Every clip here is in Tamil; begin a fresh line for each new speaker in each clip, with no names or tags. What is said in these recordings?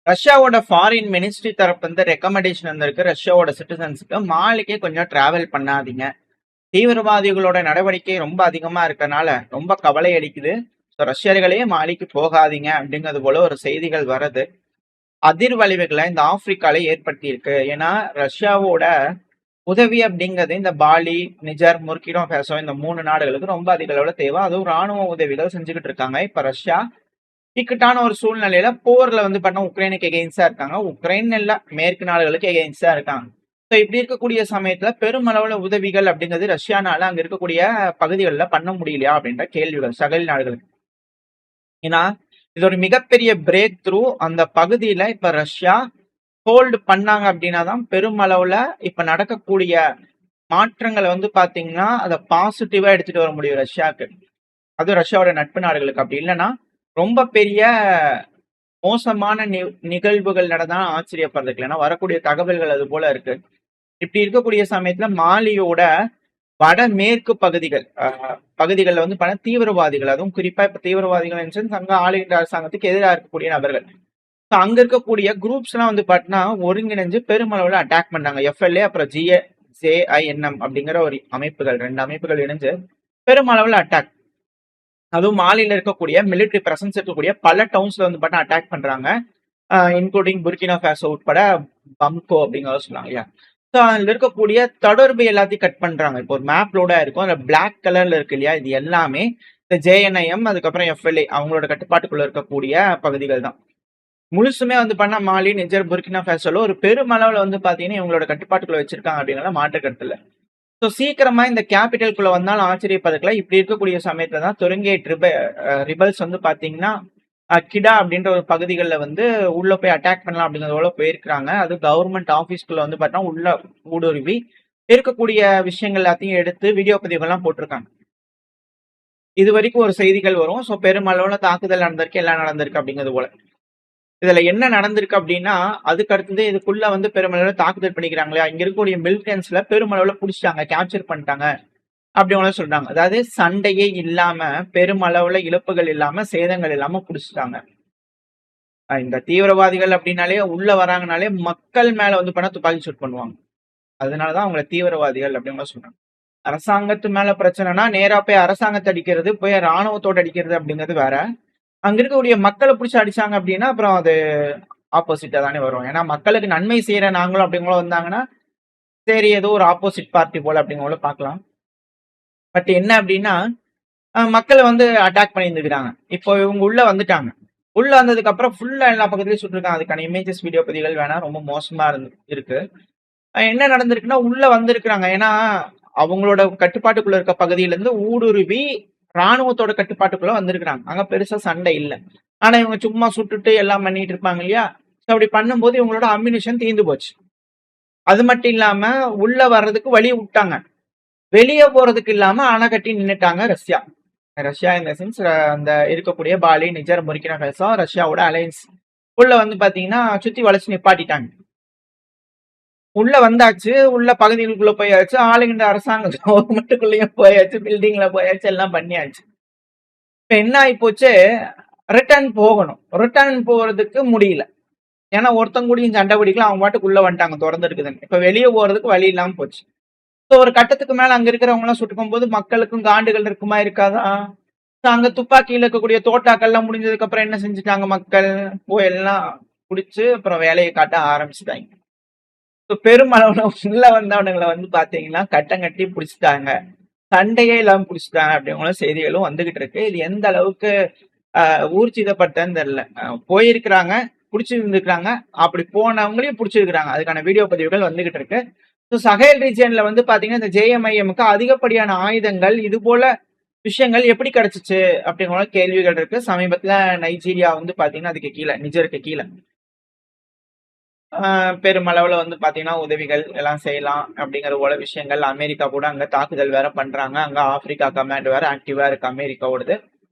ரஷ்யாவோட ஃபாரின் மினிஸ்ட்ரி தரப்பு வந்து ரெக்கமெண்டேஷன் வந்திருக்கு. ரஷ்யாவோட சிட்டிசன்ஸ்க்கு மாலிக்கு கொஞ்சம் டிராவல் பண்ணாதீங்க. தீவிரவாதிகளோட நடவடிக்கை ரொம்ப அதிகமா இருக்கனால ரொம்ப கவலை அளிக்குது. ஸோ ரஷ்யர்களே மாலிக்கு போகாதீங்க அப்படிங்கிறது போல ஒரு செய்திகள் வருது. அதிர்வலைவுகளை இந்த ஆப்பிரிக்கால ஏற்படுத்தி இருக்கு. ஏன்னா ரஷ்யாவோட உதவி அப்படிங்கிறது இந்த பாலி, நிஜர், முர்கினோ ஃபேசோ இந்த 3 நாடுகளுக்கு ரொம்ப அதிக அளவுல தேவை. அதுவும் ராணுவ உதவிகள் செஞ்சுக்கிட்டு இருக்காங்க. இப்ப ரஷ்யா இக்கட்டான ஒரு சூழ்நிலையில போர்ல வந்து பண்ண உக்ரைனுக்கு எகெயின்ஸ்டா இருக்காங்க. உக்ரைன் இல்ல மேற்கு நாடுகளுக்கு எகெயின்ஸ்டா இருக்காங்க. ஸோ இப்படி இருக்கக்கூடிய சமயத்துல பெருமளவுல உதவிகள் அப்படிங்கிறது ரஷ்யானால அங்க இருக்கக்கூடிய பகுதிகளில் பண்ண முடியலையா அப்படின்ற கேள்விகள் சகல் நாடுகளுக்கு. ஏன்னா இது ஒரு மிகப்பெரிய பிரேக் த்ரூ. அந்த பகுதியில இப்ப ரஷ்யா ஹோல்டு பண்ணாங்க அப்படின்னா தான் பெருமளவுல இப்ப நடக்கக்கூடிய மாற்றங்களை வந்து பாத்தீங்கன்னா அதை பாசிட்டிவா எடுத்துட்டு வர முடியும் ரஷ்யாவுக்கு. அதுவும் ரஷ்யாவோட நட்பு நாடுகளுக்கு. அப்படி இல்லைன்னா ரொம்ப பெரிய மோசமான நிகழ்வுகள் நடந்தாலும் ஆச்சரியப்படுறதுக்கு. ஏன்னா வரக்கூடிய தகவல்கள் அது போல இருக்கு. இப்படி இருக்கக்கூடிய சமயத்துல மாலியோட வடமேற்கு பகுதிகளில் வந்து பண்ண தீவிரவாதிகள், அதுவும் குறிப்பா இப்ப தீவிரவாதிகள் அங்க ஆளுகின்ற அரசாங்கத்துக்கு எதிராக இருக்கக்கூடிய நபர்கள், அங்க இருக்கக்கூடிய குரூப்ஸ் எல்லாம் வந்து பாத்தீங்கன்னா ஒருங்கிணைஞ்சு பெருமளவுல அட்டாக் பண்ணாங்க. எஃப்எல்ஏ அப்புறம் ஜேஐஎன்எம் அப்படிங்கிற ஒரு அமைப்புகள், 2 அமைப்புகள் இணைஞ்சு பெருமளவுல அட்டாக். அதுவும் மாலில இருக்கக்கூடிய மிலிட்டரி பிரசன்ஸ் இருக்கக்கூடிய பல டவுன்ஸ்ல வந்து பார்த்தா அட்டாக் பண்றாங்க. இன்க்ளூடிங் புர்கினா ஃபேசோ உட்பட பம்கோ அப்படிங்கிறத சொன்னாங்க. ஸோ அதுல இருக்கக்கூடிய தொடர்பு எல்லாத்தையும் கட் பண்றாங்க. இப்போ ஒரு மேப்லோட இருக்கும், அதுல பிளாக் கலர்ல இருக்கு இல்லையா, இது எல்லாமே இந்த ஜேஎன்ஐஎம் அதுக்கப்புறம் எஃப்எல்ஏ அவங்களோட கட்டுப்பாட்டுக்குள்ள இருக்கக்கூடிய பகுதிகள் தான். முழுசுமே வந்து பண்ண மாலி, நிஜர், புர்கினா ஃபேசோல ஒரு பெருமளவுல வந்து பாத்தீங்கன்னா இவங்களோட கட்டுப்பாட்டுக்குள்ள வச்சிருக்காங்க அப்படிங்கிற மாற்று கருத்துல. ஸோ சீக்கிரமா இந்த கேபிட்டலுக்குள்ள வந்தாலும் ஆச்சரியப்பதுக்கல. இப்படி இருக்கக்கூடிய சமயத்துல தான் தொருங்கேட் ரிபல்ஸ் வந்து பாத்தீங்கன்னா கிடா அப்படின்ற ஒரு பகுதிகளில் வந்து உள்ள போய் அட்டாக் பண்ணலாம் அப்படிங்கிறதோட போயிருக்கிறாங்க. அது கவர்மெண்ட் ஆஃபீஸ்க்குள்ள வந்து பார்த்தா உள்ள ஊடுருவி இருக்கக்கூடிய விஷயங்கள் எல்லாத்தையும் எடுத்து வீடியோ பதிவுகள்லாம் போட்டிருக்காங்க. இது வரைக்கும் ஒரு செய்திகள் வரும். ஸோ பெருமளவுல தாக்குதல் நடந்திருக்கு, எல்லாம் நடந்திருக்கு அப்படிங்கிறது போல. இதுல என்ன நடந்திருக்கு அப்படின்னா அதுக்கு அடுத்தது இதுக்குள்ள வந்து பெருமளவுல தாக்குதல் பண்ணிக்கிறாங்களா, இங்க இருக்கக்கூடிய மிலிட்டன்ஸ்ல பெருமளவுல பிடிச்சிட்டாங்க, கேப்சர் பண்ணிட்டாங்க அப்படி சொல்றாங்க. அதாவது சண்டையே இல்லாம பெருமளவுல இழப்புகள் இல்லாம சேதங்கள் இல்லாம பிடிச்சிட்டாங்க. இந்த தீவிரவாதிகள் அப்படின்னாலே உள்ள வராங்கனாலே மக்கள் மேல வந்து பண்ண துப்பாக்கி சூட் பண்ணுவாங்க. அதனாலதான் அவங்கள தீவிரவாதிகள் அப்படின்னு சொல்றாங்க. அரசாங்கத்து மேல பிரச்சனைனா நேரா போய் அரசாங்கத்தை அடிக்கிறது, போய் ராணுவத்தோடு அடிக்கிறது அப்படிங்கிறது வேற. அங்க இருக்கக்கூடிய மக்களை பிடிச்சி அடிச்சாங்க அப்படின்னா அப்புறம் அது ஆப்போசிட்டா தானே வரும். ஏன்னா மக்களுக்கு நன்மை செய்யற நாங்களும் அப்படிங்களோ வந்தாங்கன்னா சரி ஏதோ ஒரு ஆப்போசிட் பார்ட்டி போல அப்படிங்களோ பார்க்கலாம். பட் என்ன அப்படின்னா மக்களை வந்து அட்டாக் பண்ணியிருந்துக்கிறாங்க. இப்போ இவங்க உள்ள வந்துட்டாங்க. உள்ள வந்ததுக்கு அப்புறம் ஃபுல்லா எல்லா பக்கத்துலயும் சுட்டுருக்காங்க. அதுக்கான இமேஜஸ் வீடியோ பதிவுகள் வேணா, ரொம்ப மோசமா இருக்கு. என்ன நடந்திருக்குன்னா உள்ள வந்திருக்கிறாங்க. ஏன்னா அவங்களோட கட்டுப்பாட்டுக்குள்ள இருக்க பகுதியில இருந்து ஊடுருவி ராணுவத்தோட கட்டுப்பாட்டுக்குள்ள வந்திருக்கிறாங்க. அங்க பெருசா சண்டை இல்லை. ஆனா இவங்க சும்மா சுட்டுட்டு எல்லாம் பண்ணிட்டு இருப்பாங்க இல்லையா. அப்படி பண்ணும்போது இவங்களோட அம்யூனிஷன் தீர்ந்து போச்சு. அது மட்டும் இல்லாம உள்ள வர்றதுக்கு வழி விட்டாங்க, வெளியே போறதுக்கு இல்லாம அணை கட்டி நின்னுட்டாங்க ரஷ்யா. ரஷ்யா இந்த சென்ஸ் அந்த இருக்கக்கூடிய பாலி, நிஜர், புர்கினா ஃபேசோ ரஷ்யாவோட அலையன்ஸ் உள்ள வந்து பாத்தீங்கன்னா சுத்தி வளைச்சு நிப்பாட்டிட்டாங்க. உள்ள வந்தாச்சு, உள்ள பகுதிகளுக்குள்ள போயாச்சு, ஆளுகின்ற அரசாங்க கவர்மெண்ட்டுக்குள்ளேயும் போயாச்சு, பில்டிங்ல போயாச்சு, எல்லாம் பண்ணியாச்சு. இப்ப என்ன ஆகி போச்சு, ரிட்டர்ன் போகணும். ரிட்டர்ன் போறதுக்கு முடியல. ஏன்னா ஒருத்தங்க கூடயும் சண்டை பிடிக்கலாம், அவங்க பாட்டுக்குள்ள வந்துட்டாங்க திறந்து இருக்குதுன்னு. இப்ப வெளியே போறதுக்கு வழி இல்லாம போச்சு. ஒரு கட்டத்துக்கு மேல அங்க இருக்கிறவங்க எல்லாம் சுட்டுக்கும் போது மக்களுக்கும் காண்டுகள் இருக்குமா இருக்காதா. அங்க துப்பாக்கியில் இருக்கக்கூடிய தோட்டாக்கள்லாம் முடிஞ்சதுக்கு அப்புறம் என்ன செஞ்சுட்டாங்க, மக்கள் போய் எல்லாம் குடிச்சு அப்புறம் வேலையை காட்ட ஆரம்பிச்சுட்டாங்க. பெருமளவுல உள்ள வந்தவனுங்களை வந்து பாத்தீங்கன்னா கட்டம் கட்டி பிடிச்சிட்டாங்க, சண்டையே இல்லாம பிடிச்சிட்டாங்க அப்படிங்கிற செய்திகளும் வந்துகிட்டு இருக்கு. இது எந்த அளவுக்கு ஊர்ஜிதப்பட்டன்னு தெரியல. போயிருக்கிறாங்க, பிடிச்சிருந்துருக்காங்க, அப்படி போனவங்களையும் பிடிச்சிருக்கிறாங்க. அதுக்கான வீடியோ பதிவுகள் வந்துகிட்டு இருக்கு. சஹேல் ரீஜியன்ல வந்து பாத்தீங்கன்னா இந்த ஜேஎம்ஐஎம்க்கு அதிகப்படியான ஆயுதங்கள் இது போல விஷயங்கள் எப்படி கிடைச்சிச்சு அப்படிங்கிற கேள்விகள் இருக்கு. சமீபத்துல நைஜீரியா வந்து பாத்தீங்கன்னா அதுக்கு கீழே, நிஜருக்கு கீழே பெருமளவுல வந்து பாத்தீங்கன்னா உதவிகள் எல்லாம் செய்யலாம் அப்படிங்கிற போல விஷயங்கள். அமெரிக்கா கூட அங்க தாக்குதல் வேற பண்றாங்க. அங்க ஆப்பிரிக்கா கமாண்ட் வேற ஆக்டிவா இருக்கு அமெரிக்காவோடது.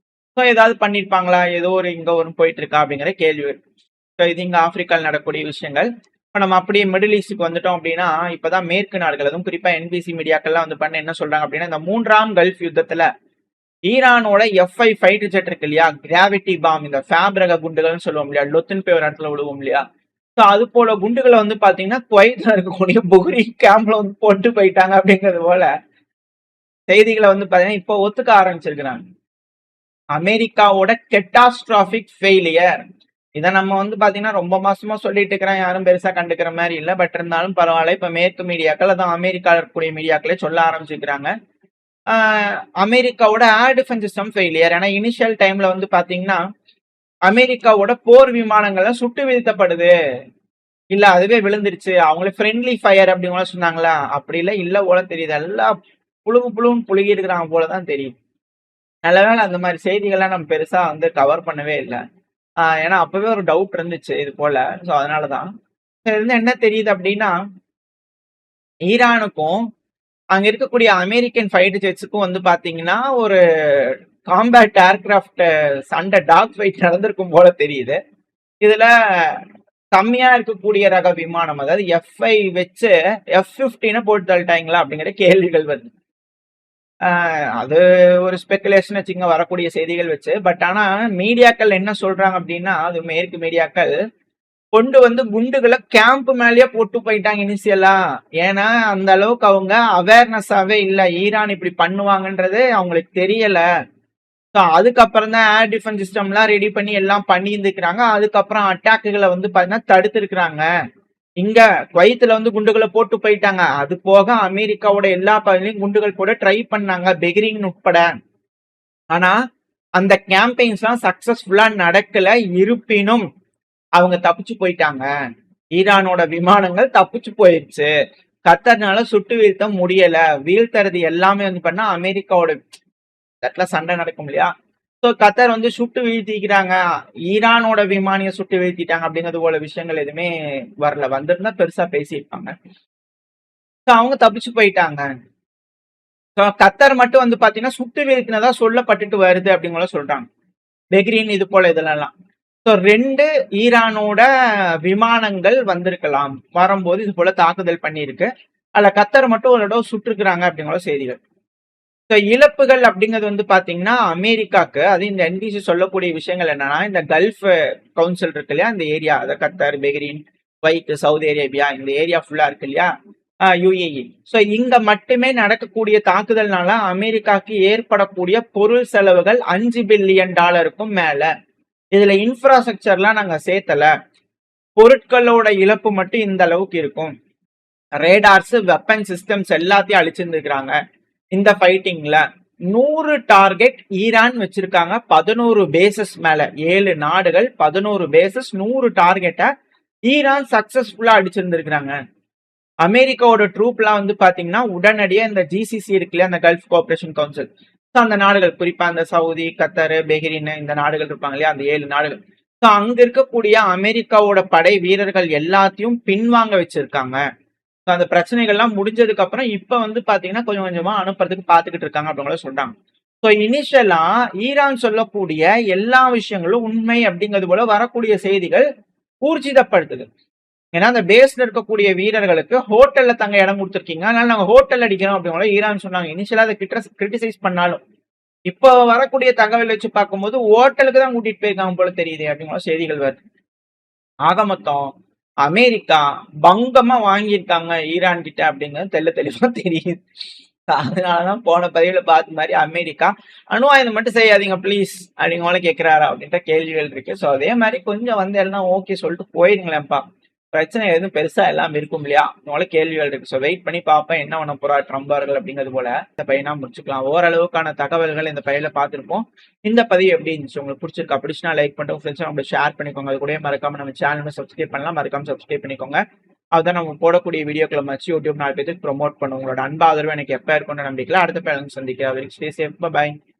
ஸோ ஏதாவது பண்ணிருப்பாங்களா, ஏதோ ஒரு இங்க ஒரு போயிட்டு இருக்கா அப்படிங்கிற கேள்வி. ஸோ இது இங்க ஆப்பிரிக்காவில் நடக்கக்கூடிய விஷயங்கள். இப்போ நம்ம அப்படியே மிடில் ஈஸ்டுக்கு வந்துட்டோம் அப்படின்னா இப்பதான் மேற்கு நாடுகள், அதுவும் குறிப்பா என்பிசி மீடியாக்கள்லாம் வந்து பண்ண என்ன சொல்றாங்க அப்படின்னா இந்த 3ஆம் கல்ஃப் யுத்தத்துல ஈரானோட F5 ஃபைட்டர் ஜெட் இருக்கு இல்லையா, கிராவிட்டி பாம், இந்த ஃபேப் ரக குண்டுகள்னு சொல்லுவோம் இல்லையா, லொத்துன்னு போய் ஒரு இடத்துல விடுவோம் இல்லையா, ஸோ அது போல குண்டுகளை வந்து பாத்தீங்கன்னா குவைத்ல இருக்கக்கூடிய புஹ்ரி கேம்ப்ல வந்து போட்டு போயிட்டாங்க அப்படிங்கிறது போல செய்திகளை வந்து பாத்தீங்கன்னா இப்போ ஒத்துக்க ஆரம்பிச்சிருக்கிறாங்க. அமெரிக்காவோட கெட்டாஸ்ட்ராபிக் ஃபெயிலியர், இதை நம்ம வந்து பாத்தீங்கன்னா ரொம்ப மாசமா சொல்லிட்டு இருக்கிறோம், யாரும் பெருசா கண்டுக்கிற மாதிரி இல்லை. பட் இருந்தாலும் பரவாயில்ல, இப்ப மேற்கு மீடியாக்கள் அதான் அமெரிக்காவில் இருக்கக்கூடிய மீடியாக்களே சொல்ல ஆரம்பிச்சிருக்கிறாங்க. அமெரிக்காவோட ஏர் டிஃபென்ஸ் சிஸ்டம் ஃபெயிலியர். ஏன்னா இனிஷியல் டைம்ல வந்து பாத்தீங்கன்னா அமெரிக்காவோட போர் விமானங்கள்லாம் சுட்டு வீழ்த்தப்படுது, இல்ல அதுவே விழுந்துருச்சு, அவங்களே ஃப்ரெண்ட்லி ஃபயர் அப்படிங்கிற சொன்னாங்களா, அப்படி இல்ல போல தெரியுது, எல்லாம் புழுன்னு புழுகி இருக்கிறாங்க போலதான் தெரியும். நல்லவேளை அந்த மாதிரி செய்திகள்லாம் நம்ம பெருசா வந்து கவர் பண்ணவே இல்லை. ஏன்னா அப்பவே ஒரு டவுட் இருந்துச்சு இது போல. ஸோ அதனாலதான் இருந்து என்ன தெரியுது அப்படின்னா, ஈரானுக்கும் அங்க இருக்கக்கூடிய அமெரிக்கன் ஃபைட்டர் ஜெட்ஸுக்கும் வந்து பாத்தீங்கன்னா ஒரு காம்பேட் ஏர்கிராஃப்ட் சண்டை, டாக் ஃபைட் நடந்திருக்கும் போல தெரியுது. இதுல கம்மியா இருக்கக்கூடிய ரக விமானம், அதாவது F5 வச்சு F15 போட்டு தள்ளிட்டாங்களா அப்படிங்கிற கேள்விகள் வருது. அது ஒரு ஸ்பெகுலேஷன் வச்சுங்க, வரக்கூடிய செய்திகள் வச்சு. பட் ஆனா மீடியாக்கள் என்ன சொல்றாங்க அப்படின்னா, அது மேற்கு மீடியாக்கள் கொண்டு வந்து குண்டுகளை கேம்ப் மேலேயே போட்டு போயிட்டாங்க இனிஷியலா. ஏன்னா அந்த அளவுக்கு அவங்க அவேர்னஸாவே இல்ல, ஈரான் இப்படி பண்ணுவாங்கன்றது அவங்களுக்கு தெரியல. அதுக்கப்புறம் தான் ஏர் டிஃபென்ஸ் சிஸ்டம்லாம் ரெடி பண்ணி எல்லாம் பண்ணி இருந்துக்கிறாங்க. அதுக்கப்புறம் அட்டாக்குகளை வந்து பாத்தீங்கன்னா தடுத்து இருக்கிறாங்க. இங்க குவைத்துல வந்து குண்டுகளை போட்டு போயிட்டாங்க. அது போக அமெரிக்காவோட எல்லா பகுதியிலும் குண்டுகள் போட ட்ரை பண்ணாங்க, பெஹ்ரீன் உட்பட. ஆனா அந்த கேம்பெயின்ஸ் எல்லாம் சக்சஸ்ஃபுல்லா நடக்கல. இருப்பினும் அவங்க தப்பிச்சு போயிட்டாங்க, ஈரானோட விமானங்கள் தப்பிச்சு போயிடுச்சு. கத்தர்னால சுட்டு வீழ்த்த முடியல. வீழ்த்துறது எல்லாமே வந்து பண்ணா அமெரிக்காவோட சண்டை நடக்கும் இல்லையா, ஸோ கத்தர் வந்து சுட்டு வீழ்த்திக்கிறாங்க, ஈரானோட விமானிய சுட்டு வீழ்த்திட்டாங்க அப்படிங்கிறது போல விஷயங்கள் எதுவுமே வரல. வந்திருந்தா பெருசா பேசியிருப்பாங்க. அவங்க தப்பிச்சு போயிட்டாங்க. கத்தர் மட்டும் வந்து பாத்தீங்கன்னா சுட்டு வீழ்த்தினதா சொல்லப்பட்டுட்டு வருது அப்படிங்கிற சொல்றாங்க, பெஹ்ரீன் இது போல இதெல்லாம். ஸோ 2 ஈரானோட விமானங்கள் வந்திருக்கலாம், வரும்போது இது போல தாக்குதல் பண்ணியிருக்கு. அதுல கத்தர் மட்டும் ஒரு தடவை சுட்டுருக்குறாங்க அப்படிங்கிற செய்திகள். இழப்புகள் அப்படிங்கிறது வந்து பாத்தீங்கன்னா அமெரிக்காக்கு, அது இந்த NBC சொல்லக்கூடிய விஷயங்கள் என்னன்னா, இந்த கல்ஃப் கவுன்சில் இருக்கு இல்லையா, இந்த ஏரியா, அதை கத்தார், பெஹ்ரீன், குவைத், சவுதி அரேபியா, இந்த ஏரியா ஃபுல்லா இருக்கு இல்லையா, UAE. ஸோ இங்க மட்டுமே நடக்கக்கூடிய தாக்குதல்னால அமெரிக்காக்கு ஏற்படக்கூடிய பொருள் செலவுகள் $5 பில்லியன் மேல. இதுல இன்ஃப்ராஸ்ட்ரக்சர்லாம் நாங்க சேர்த்தல, பொருட்களோட இழப்பு மட்டும் இந்த அளவுக்கு இருக்கும். ரேடார்ஸ், வெப்பன் சிஸ்டம்ஸ் எல்லாத்தையும் அழிச்சிருந்துருக்காங்க. இந்த ஃபைட்டிங்ல 100 டார்கெட் ஈரான் வச்சிருக்காங்க, 11 பேசஸ் மேல. 7 நாடுகள் 11 பேசஸ், 100 டார்கெட்டை ஈரான் சக்சஸ்ஃபுல்லா அடிச்சிருந்திருக்காங்க. அமெரிக்காவோட ட்ரூப்லாம் வந்து பாத்தீங்கன்னா உடனடியா இந்த GCC இருக்குல்ல, அந்த கல்ஃப் கோஆபரேஷன் கவுன்சில், அந்த நாடுகள், குறிப்பா அந்த சவுதி, கத்தார், பெஹ்ரீன், இந்த நாடுகள் இருப்பாங்க இல்லையா, அந்த 7 நாடுகள், ஸோ அங்க இருக்கக்கூடிய அமெரிக்காவோட படை வீரர்கள் எல்லாத்தையும் பின்வாங்க வச்சிருக்காங்க. அந்த பிரச்சனைகள்லாம் முடிஞ்சதுக்கு அப்புறம் இப்ப வந்து பாத்தீங்கன்னா கொஞ்சம் கொஞ்சமா அனுப்புறதுக்கு பாத்துக்கிட்டு இருக்காங்க அப்படிங்கிற சொல்றாங்க. ஸோ இனிஷியலா ஈரான் சொல்லக்கூடிய எல்லா விஷயங்களும் உண்மை அப்படிங்கிறது போல வரக்கூடிய செய்திகள் ஊர்ஜிதப்படுத்துது. ஏன்னா அந்த பேஸ்ல இருக்கக்கூடிய வீரர்களுக்கு ஹோட்டல்ல தங்க இடம் கொடுத்துருக்கீங்க, அதனால நாங்க ஹோட்டல் அடிக்கிறோம் அப்படிங்கிற ஈரான் சொன்னாங்க. இனிஷியலா அதை கிரிட்டிசைஸ் பண்ணாலும் இப்போ வரக்கூடிய தகவல் வச்சு பார்க்கும்போது ஹோட்டலுக்கு தான் கூட்டிட்டு போயிருக்காங்க போல தெரியுது அப்படிங்கிற செய்திகள் வருது. ஆக மொத்தம் அமெரிக்கா பங்கமா வாங்கியிருக்காங்க ஈரான் கிட்ட அப்படிங்கிறது தெளிவா தெரியுது. அதனாலதான் போன பதிவுல பார்த்த மாதிரி அமெரிக்கா அணு ஆயுதம் மட்டும் செய்யாதீங்க ப்ளீஸ் அப்படிங்கிற கேட்கிறாரா அப்படின்ற கேள்விகள் இருக்கு. ஸோ அதே மாதிரி கொஞ்சம் வந்து எல்லாம் ஓகே சொல்லிட்டு போயிருங்களேன்ப்பா, பிரச்சனை எதுவும் பெருசா எல்லாம் இருக்கும் இல்லையா, உங்களோட கேள்விகள் இருக்கு. ஸோ வெயிட் பண்ணி பார்ப்பேன் என்ன பண்ண போறா ட்ரம்ப் அவர்கள் அப்படிங்கிறது போல. இந்த பையனா முடிச்சுக்கலாம். ஓரளவுக்கான தகவல்கள் இந்த பையில பார்த்திருப்போம். இந்த பதிவு எப்படி இருந்துச்சு, உங்களுக்கு பிடிச்சிருக்கா? பிடிச்சினா லைக் பண்ணிட்டு ஃப்ரெண்ட்ஸ் நம்ம ஷேர் பண்ணிக்கோங்க. அது கூட மறக்காம நம்ம சேனல் சப்ஸ்கிரைப் பண்ணலாம், மறக்காம சப்ஸ்கிரைப் பண்ணிக்கோங்க. அதுதான் நம்ம போடக்கூடிய வீடியோக்களை வச்சு யூடியூப் 4 பேருக்கு ப்ரொமோட் பண்ணும். உங்களோட அன்பு ஆதரவு எனக்கு எப்ப இருக்கும்னு நம்பிக்கல. அடுத்த பேரண்ட்ஸ் சந்திக்கிறேன். Stay safe, by.